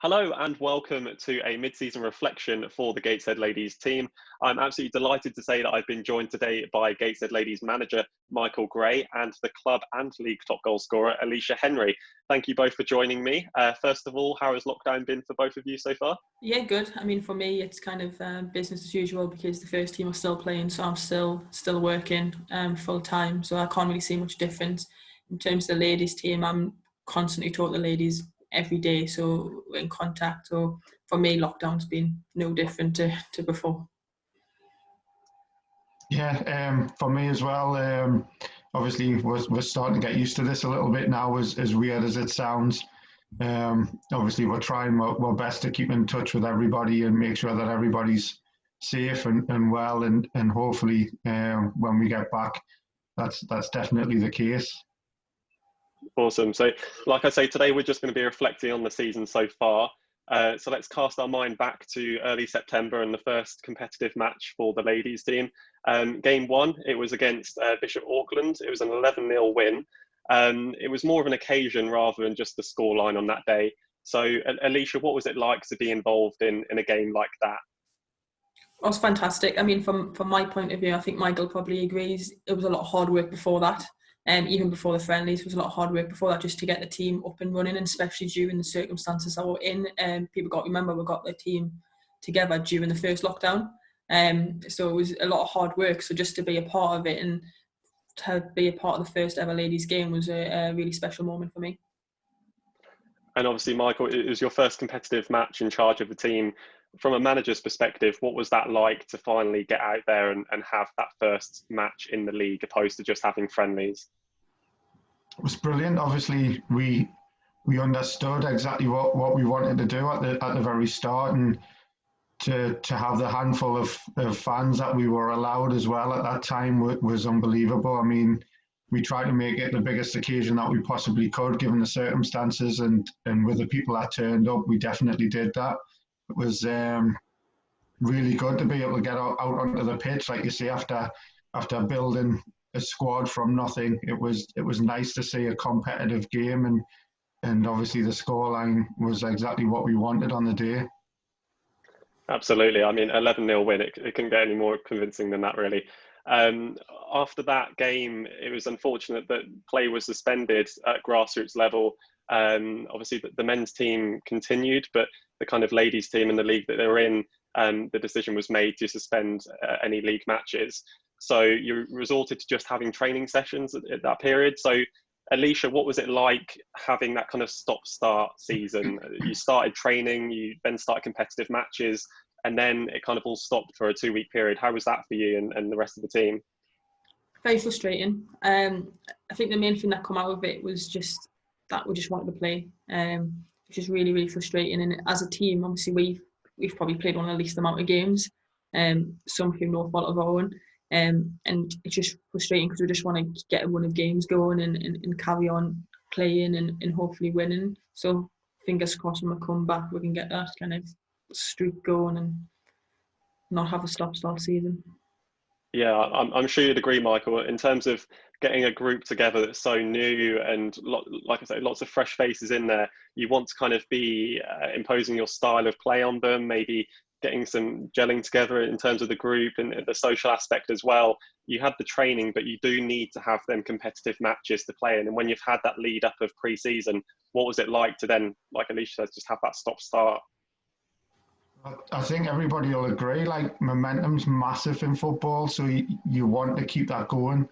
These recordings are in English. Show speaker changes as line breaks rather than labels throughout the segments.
Hello and welcome to a mid-season reflection for the Gateshead Ladies team. I'm absolutely delighted to say that I've been joined today by Gateshead Ladies manager Michael Gray and the club and league top goal scorer Alisha Henry. Thank you both for joining me. First of all, how has lockdown been for both of you so far?
Yeah, good. I mean, for me, it's kind of business as usual because the first team are still playing, so I'm still working full time. So I can't really see much difference. In terms of the ladies team, I'm constantly talking to the ladies every day, so we're in contact. So for me, lockdown's been no different to before.
Yeah, for me as well. Obviously, we're starting to get used to this a little bit now, as weird as it sounds. Obviously, we're trying our best to keep in touch with everybody and make sure that everybody's safe and well, and hopefully, when we get back, that's definitely the case.
Awesome. So, like I say, today we're just going to be reflecting on the season so far. So let's cast our mind back to early September and the first competitive match for the ladies team. Game one, it was against Bishop Auckland. It was an 11-0 win. It was more of an occasion rather than just the scoreline on that day. So, Alisha, what was it like to be involved in a game like that?
It was fantastic. I mean, from my point of view, I think Michael probably agrees. It was a lot of hard work before that. Even before the friendlies, it was a lot of hard work before that just to get the team up and running, and especially during the circumstances that we're in. People got to remember we got the team together during the first lockdown. So it was a lot of hard work. So just to be a part of it and to be a part of the first ever ladies game was a really special moment for me.
And obviously, Michael, it was your first competitive match in charge of the team. From a manager's perspective, what was that like to finally get out there and have that first match in the league opposed to just having friendlies?
It was brilliant. Obviously, we understood exactly what we wanted to do at the very start, and to have the handful of fans that we were allowed as well at that time was unbelievable. I mean, we tried to make it the biggest occasion that we possibly could, given the circumstances, and with the people that turned up, we definitely did that. It was really good to be able to get out onto the pitch, like you say, after building a squad from nothing. It was nice to see a competitive game, and obviously the scoreline was exactly what we wanted on the day.
Absolutely. I mean, 11-0 win, it couldn't get any more convincing than that, really. After that game, it was unfortunate that play was suspended at grassroots level. Obviously, the men's team continued, but the kind of ladies team and the league that they were in, the decision was made to suspend any league matches. So you resorted to just having training sessions at that period. So, Alisha, what was it like having that kind of stop-start season? You started training, you then started competitive matches, and then it kind of all stopped for a 2-week period. How was that for you and the rest of the team?
Very frustrating. I think the main thing that come out of it was just that we just wanted to play, which is really, really frustrating. And as a team, obviously we've probably played one of the least amount of games, some through no fault of our own. And it's just frustrating because we just want to get a run of games going and carry on playing and hopefully winning. So fingers crossed when we come back, we can get that kind of streak going and not have a stop-start season.
Yeah, I'm sure you'd agree, Michael, in terms of getting a group together that's so new and, like I say, lots of fresh faces in there. You want to kind of be imposing your style of play on them, maybe getting some gelling together in terms of the group and the social aspect as well. You had the training, but you do need to have them competitive matches to play in. And when you've had that lead up of pre-season, what was it like to then, like Alisha says, just have that stop-start?
I think everybody will agree, like, momentum's massive in football, so you want to keep that going.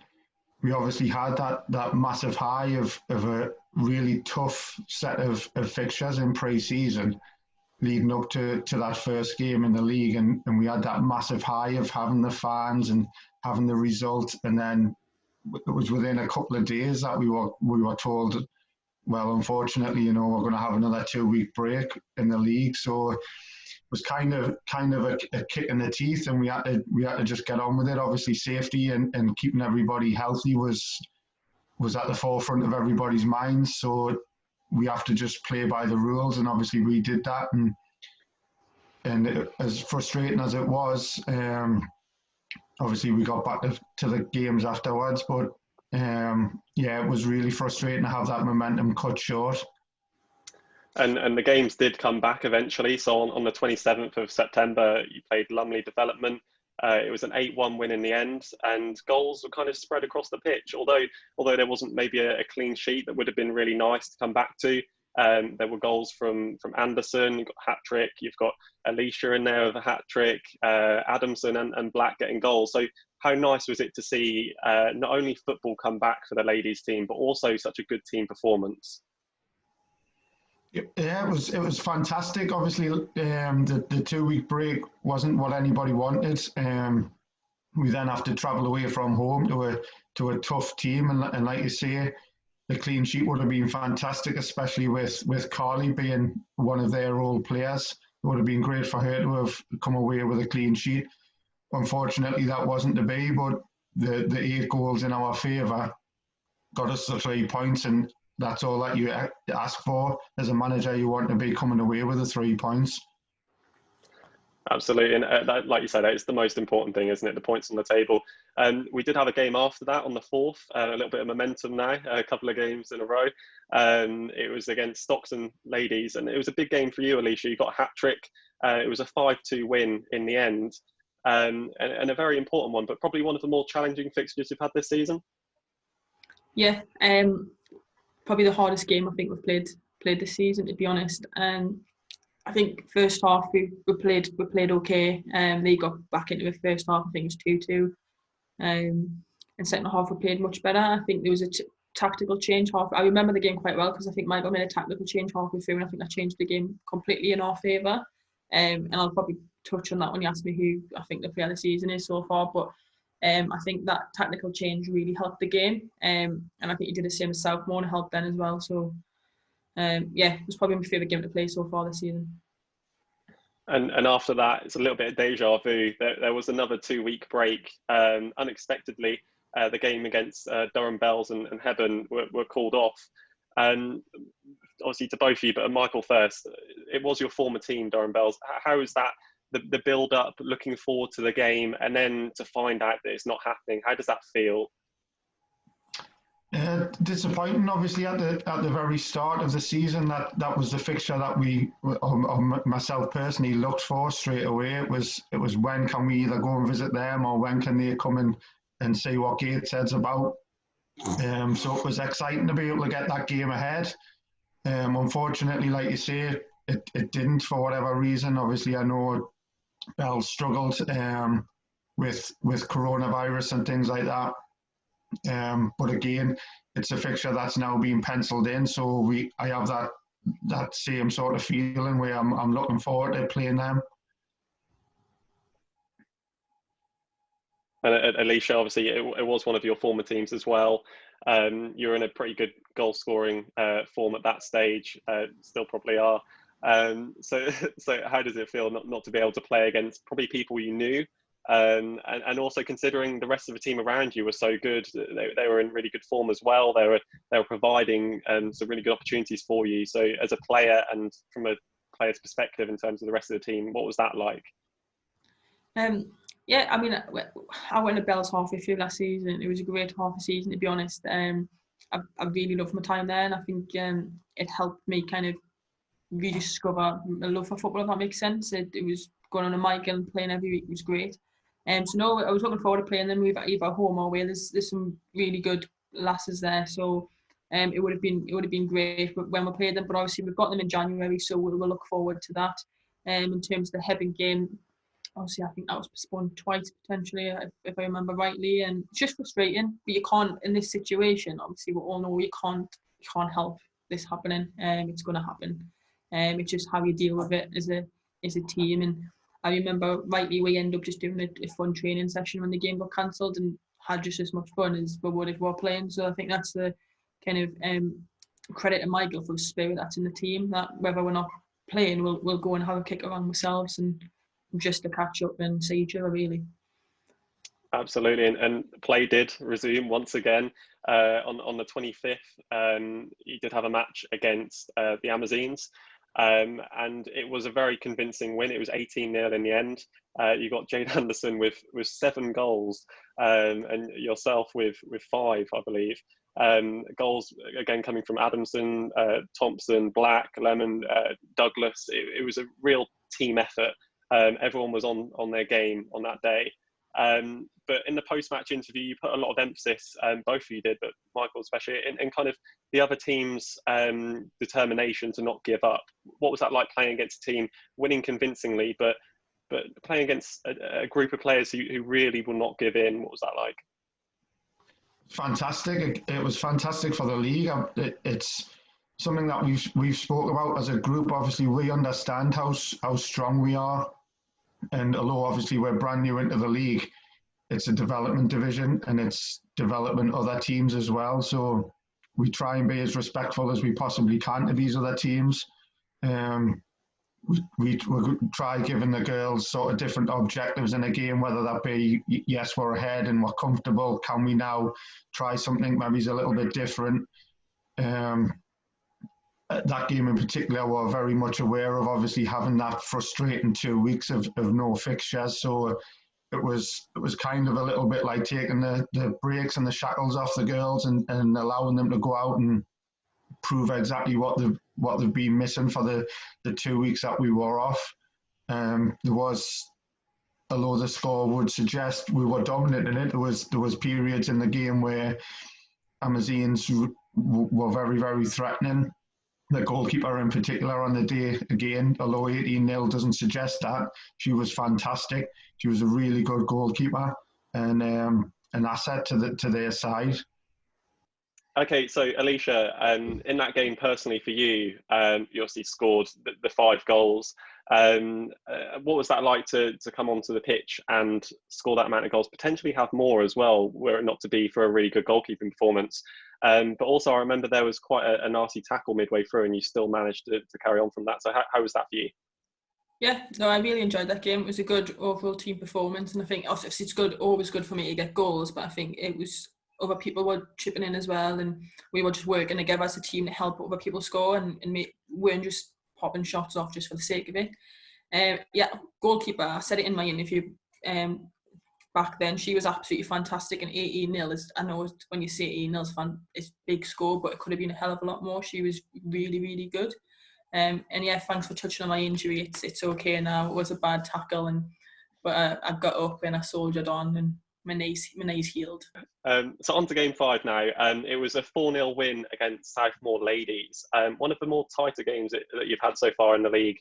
We obviously had that massive high of a really tough set of fixtures in pre-season leading up to that first game in the league, and we had that massive high of having the fans and having the result, and then it was within a couple of days that we were told, well, unfortunately, we're going to have another 2-week break in the league. So it was kind of a kick in the teeth, and we had to just get on with it. Obviously, safety and keeping everybody healthy was at the forefront of everybody's minds. So we have to just play by the rules, and obviously we did that. And as frustrating as it was, obviously we got back to the games afterwards. But yeah, it was really frustrating to have that momentum cut short.
And the games did come back eventually. So on the 27th of September, you played Lumley Development. It was an 8-1 win in the end, and goals were kind of spread across the pitch. Although there wasn't maybe a clean sheet that would have been really nice to come back to. There were goals from Anderson. You've got hat trick. You've got Alisha in there with a hat trick. Adamson and Black getting goals. So how nice was it to see not only football come back for the ladies team, but also such a good team performance?
Yeah, it was fantastic. Obviously, the 2-week break wasn't what anybody wanted. We then have to travel away from home to a tough team, and like you say, the clean sheet would have been fantastic, especially with Carly being one of their old players. It would have been great for her to have come away with a clean sheet. Unfortunately, that wasn't to be, but the 8 goals in our favour got us the 3 points, and that's all that you ask for as a manager. You want to be coming away with the 3 points.
Absolutely, and that, like you said, it's the most important thing, isn't it? The points on the table. We did have a game after that on the 4th, a little bit of momentum now, a couple of games in a row. It was against Stockton Ladies, and it was a big game for you, Alisha. You got a hat trick. It was a 5-2 win in the end, and a very important one, but probably one of the more challenging fixtures you've had this season.
Yeah, probably the hardest game I think we've played this season, to be honest. I think first half we played okay. They got back into the first half. I think it was 2-2. And second half we played much better. I think there was a tactical change half. I remember the game quite well because I think Michael made a tactical change halfway through, and I think that changed the game completely in our favour. And I'll probably touch on that when you ask me who I think the player of the season is so far. But I think that tactical change really helped the game. And I think he did the same as Southmore and helped then as well. So yeah, it was probably my favourite game to play so far this season.
And after that, it's a little bit of deja vu. There was another 2-week break. Unexpectedly, the game against Durham Bells and Hebburn were called off. Obviously to both of you, but Michael first, it was your former team, Durham Bells. How is that, the build-up, looking forward to the game, and then to find out that it's not happening? How does that feel?
Disappointing, obviously, at the very start of the season. That was the fixture that we, or myself personally, looked for straight away. It was when can we either go and visit them, or when can they come and see what Gateshead's about. So it was exciting to be able to get that game ahead. Unfortunately, like you say, it didn't for whatever reason. Obviously, I know Bell struggled with coronavirus and things like that. But again, it's a fixture that's now been penciled in, so I have that same sort of feeling where I'm looking forward to playing them.
And Alisha, obviously, it was one of your former teams as well. You're in a pretty good goal scoring form at that stage, still probably are. So how does it feel not to be able to play against probably people you knew? And also considering the rest of the team around you were so good, they were in really good form as well. They were providing some really good opportunities for you. So as a player and from a player's perspective in terms of the rest of the team, what was that like?
Yeah, I mean, I went to Bells halfway through last season. It was a great half a season, to be honest. I really loved my time there, and I think it helped me kind of rediscover a love for football, if that makes sense. It was going on a Michael and playing every week was great. So no, I was looking forward to playing them either home or away. There's some really good lasses there, so it would have been great when we played them. But obviously we've got them in January, so we'll look forward to that. In terms of the Hebburn game, obviously I think that was postponed twice potentially, if I remember rightly, and it's just frustrating. But you can't, in this situation, obviously we all know you can't help this happening. It's going to happen. It's just how you deal with it as a team. And I remember rightly we ended up just doing a fun training session when the game got cancelled, and had just as much fun as we would if we were playing. So I think that's the kind of credit to Michael for the spirit that's in the team, that whether we're not playing, we'll go and have a kick around ourselves and just to catch up and see each other, really.
Absolutely, and play did resume once again on the 25th. You did have a match against the Amazons, and it was a very convincing win. It was 18-0 in the end. You got Jade Anderson with 7 goals, and yourself with 5, I believe. Goals again coming from Adamson, Thompson, Black, Lemon, Douglas. It was a real team effort. Everyone was on their game on that day. But in the post-match interview, you put a lot of emphasis, both of you did, but Michael especially, in kind of the other team's determination to not give up. What was that like playing against a team, winning convincingly, but playing against a group of players who really will not give in? What was that like?
Fantastic. It was fantastic for the league. It's something that we've spoke about as a group. Obviously, we understand how strong we are, and although obviously we're brand new into the league, it's a development division and it's developing other teams as well. So we try and be as respectful as we possibly can to these other teams. We try giving the girls sort of different objectives in a game, whether that be, yes, we're ahead and we're comfortable. Can we now try something maybe a little bit different? That game in particular, we're very much aware of obviously having that frustrating 2 weeks of no fixtures. So it was kind of a little bit like taking the brakes and the shackles off the girls and allowing them to go out and prove exactly what they've been missing for the 2 weeks that we were off. There was, although the score would suggest we were dominant in it, there was periods in the game where Amazons were very, very threatening. The goalkeeper in particular on the day, again, although 18-0 doesn't suggest that, she was fantastic. She was a really good goalkeeper and an asset to their side.
Okay, so Alisha, in that game personally for you, you obviously scored the 5 goals. What was that like to come onto the pitch and score that amount of goals, potentially have more as well, were it not to be for a really good goalkeeping performance? But also I remember there was quite a nasty tackle midway through and you still managed to carry on from that. So how was that for you?
Yeah, no, I really enjoyed that game. It was a good overall team performance, and I think obviously it's always good for me to get goals, but I think it was other people were chipping in as well, and we were just working together as a team to help other people score, and weren't just popping shots off just for the sake of it. Yeah, goalkeeper, I said it in my interview back then, she was absolutely fantastic, and 18-0 is, I know when you say 18-0 it's big score, but it could have been a hell of a lot more. She was really, really good. And yeah, thanks for touching on my injury. It's okay now. It was a bad tackle, but I got up and I soldiered on, and my knees healed.
So on to game 5 now. It was a 4-0 win against Southmore Ladies. One of the more tighter games that you've had so far in the league.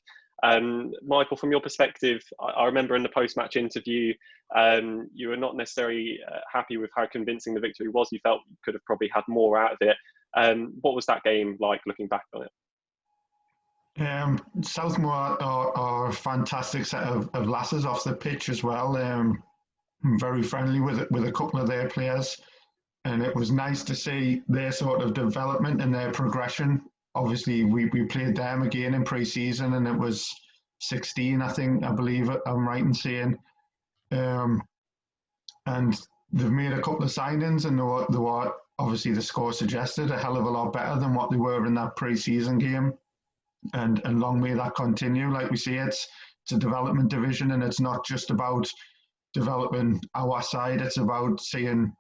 Michael, from your perspective, I remember in the post-match interview, you were not necessarily happy with how convincing the victory was. You felt you could have probably had more out of it. What was that game like looking back on it?
Southmore are a fantastic set of lasses off the pitch as well. Very friendly with a couple of their players, and it was nice to see their sort of development and their progression. Obviously, we played them again in pre-season, and it was 16, I believe I'm right in saying. And they've made a couple of signings, and they were obviously, the score suggested, a hell of a lot better than what they were in that pre-season game. And long may that continue. Like we say, it's a development division, and it's not just about developing our side. It's about seeing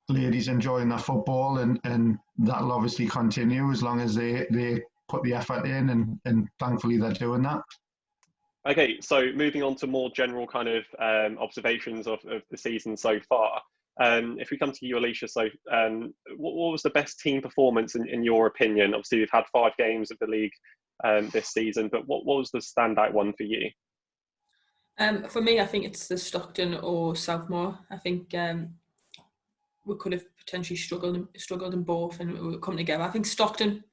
ladies enjoying their football, and that'll obviously continue as long as they put the effort in, and thankfully they're doing that.
Okay, so moving on to more general kind of observations of the season so far. If we come to you, Alisha, so what was the best team performance in your opinion? Obviously, we've had 5 games of the league this season, but what was the standout one for you?
For me, I think it's the Stockton or Southmore. I think we could have potentially struggled in both, and we come together. I think Stockton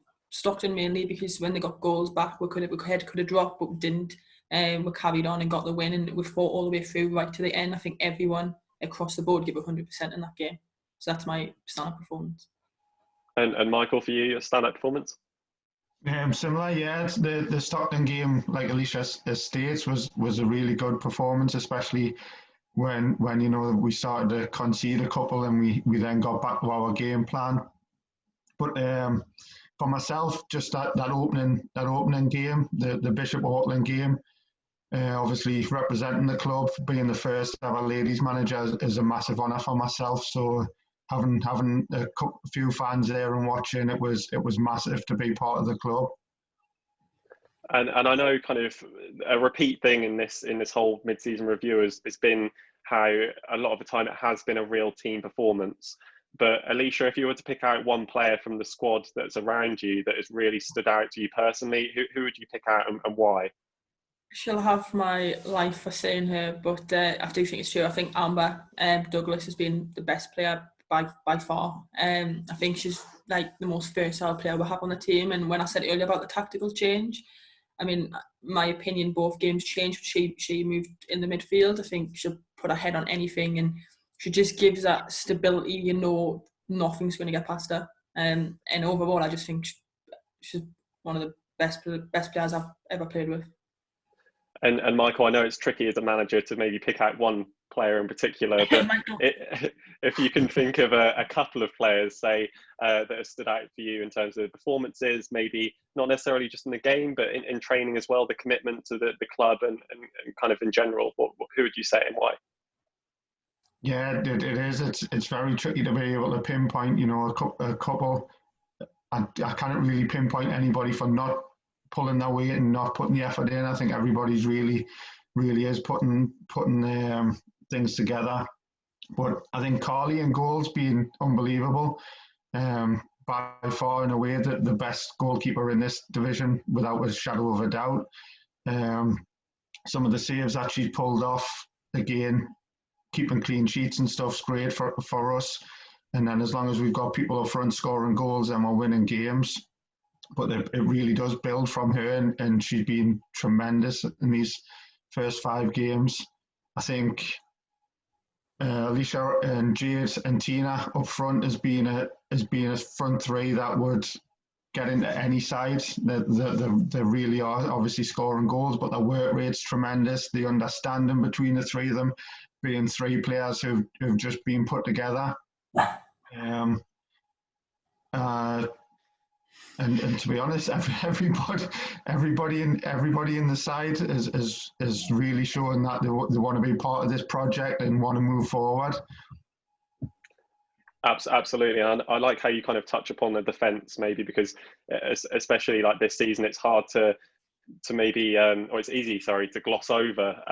mainly because when they got goals back, we could have dropped, but we didn't. We carried on and got the win, and we fought all the way through right to the end. I think everyone across the board gave 100% in that game. So that's my standout performance.
And Michael, for you, a standout performance?
Similar, yeah. It's the Stockton game, like Alisha states, was a really good performance, especially when we started to concede a couple, and we then got back to our game plan. But for myself, just that opening game, the Bishop Auckland game, obviously representing the club, being the first ever ladies manager is a massive honour for myself. So having a few fans there and watching, it was massive to be part of the club.
And I know kind of a repeat thing in this whole mid-season review has been how a lot of the time it has been a real team performance. But Alisha, if you were to pick out one player from the squad that's around you that has really stood out to you personally, who would you pick out and why?
She'll have my life for saying her, but I do think it's true. I think Amber Douglas has been the best player by far. I think she's like the most versatile player we have on the team. And when I said earlier about the tactical change, I mean, my opinion, both games changed. She moved in the midfield. I think she'll put her head on anything, and she just gives that stability. You know, nothing's going to get past her. And overall, I just think she's one of the best players I've ever played with.
And Michael, I know it's tricky as a manager to maybe pick out one player in particular, but if you can think of a couple of players, say, that have stood out for you in terms of performances, maybe not necessarily just in the game, but in training as well, the commitment to the club and kind of in general, who would you say and why?
Yeah, it is. It's very tricky to be able to pinpoint, a couple. I can't really pinpoint anybody for not pulling their weight and not putting the effort in. I think everybody's really is putting things together. But I think Carly in goals being unbelievable, by far and away the best goalkeeper in this division without a shadow of a doubt. Some of the saves that she's pulled off, again, keeping clean sheets and stuff's great for us. And then as long as we've got people up front scoring goals, then we're winning games. But it really does build from her, and she's been tremendous in these first 5 games. I think Alisha and Jade and Tina up front has been a front three that would get into any side. They really are obviously scoring goals, but their work rate's tremendous. The understanding between the three of them, being 3 players who've just been put together. And to be honest, everybody in the side is really showing that they want to be part of this project and want to move forward.
Absolutely, and I like how you kind of touch upon the defence, maybe because especially like this season, it's hard to maybe, or it's easy, to gloss over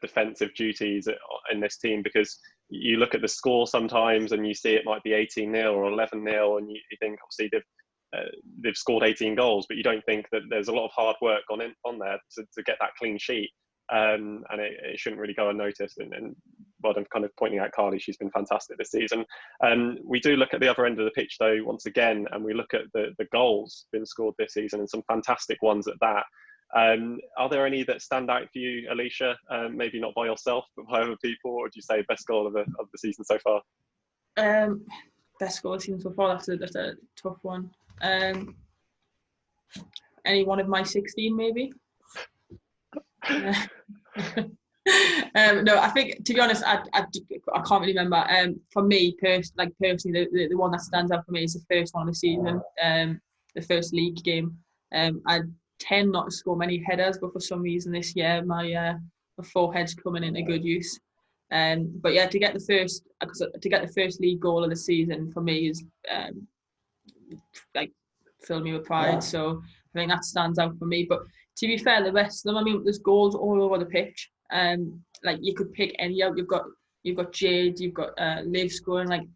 defensive duties in this team, because you look at the score sometimes and you see it might be 18-0 or 11-0, and you think obviously they've scored 18 goals, but you don't think that there's a lot of hard work on there to get that clean sheet, and it shouldn't really go unnoticed. And I'm kind of pointing out Carly, she's been fantastic this season. We do look at the other end of the pitch though once again, and we look at the goals been scored this season, and some fantastic ones at that. Are there any that stand out for you, Alisha? Maybe not by yourself, but by other people, or would you say best goal of the season so far?
Best goal of the season so far, that's a tough one. Any one of my 16 maybe. No, I think, to be honest, I can't really remember. For me, personally, the one that stands out for me is the first one of the season, the first league game. I tend not to score many headers, but for some reason this year my forehead's coming into good use. But yeah, to get the first league goal of the season for me is filled me with pride. So I think that stands out for me. But to be fair, the rest of them, I mean, there's goals all over the pitch. You could pick any out. You've got Jade, you've got Liv scoring. Like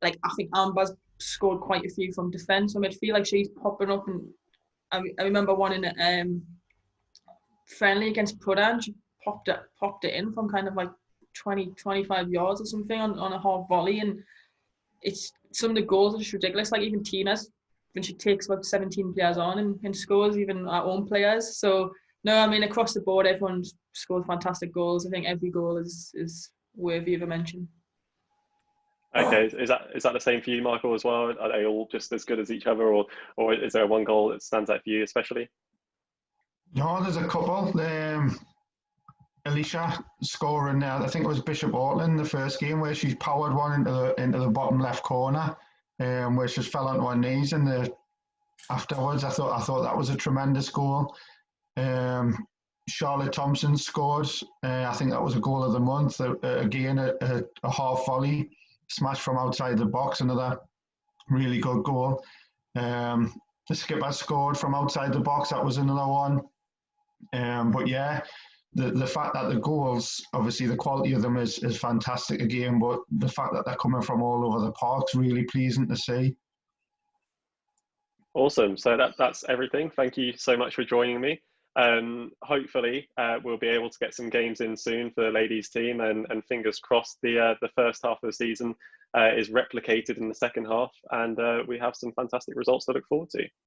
I think Amber's scored quite a few from defence. I feel like she's popping up, and I remember one in a friendly against Prudan. She popped it in from kind of like 20-25 yards or something on a hard volley, and it's some of the goals are just ridiculous. Like even Tina's, when she takes about 17 players on and scores, even our own players. So no, I mean, across the board, everyone's scored fantastic goals. I think every goal is worthy of a mention.
Okay, is that the same for you, Michael, as well? Are they all just as good as each other, or is there one goal that stands out for you especially?
No, there's a couple. Alisha scoring, I think it was Bishop Auckland, the first game, where she powered one into the bottom left corner, where she just fell onto her knees, and afterwards I thought that was a tremendous goal. Charlotte Thompson scored. I think that was a goal of the month. Again, a half volley, smash from outside the box, another really good goal. The skipper scored from outside the box, that was another one. But yeah, the fact that the goals, obviously the quality of them is fantastic again, but the fact that they're coming from all over the park's really pleasing to see.
Awesome. So that's everything. Thank you so much for joining me. Hopefully we'll be able to get some games in soon for the ladies team, and fingers crossed the first half of the season is replicated in the second half, and we have some fantastic results to look forward to.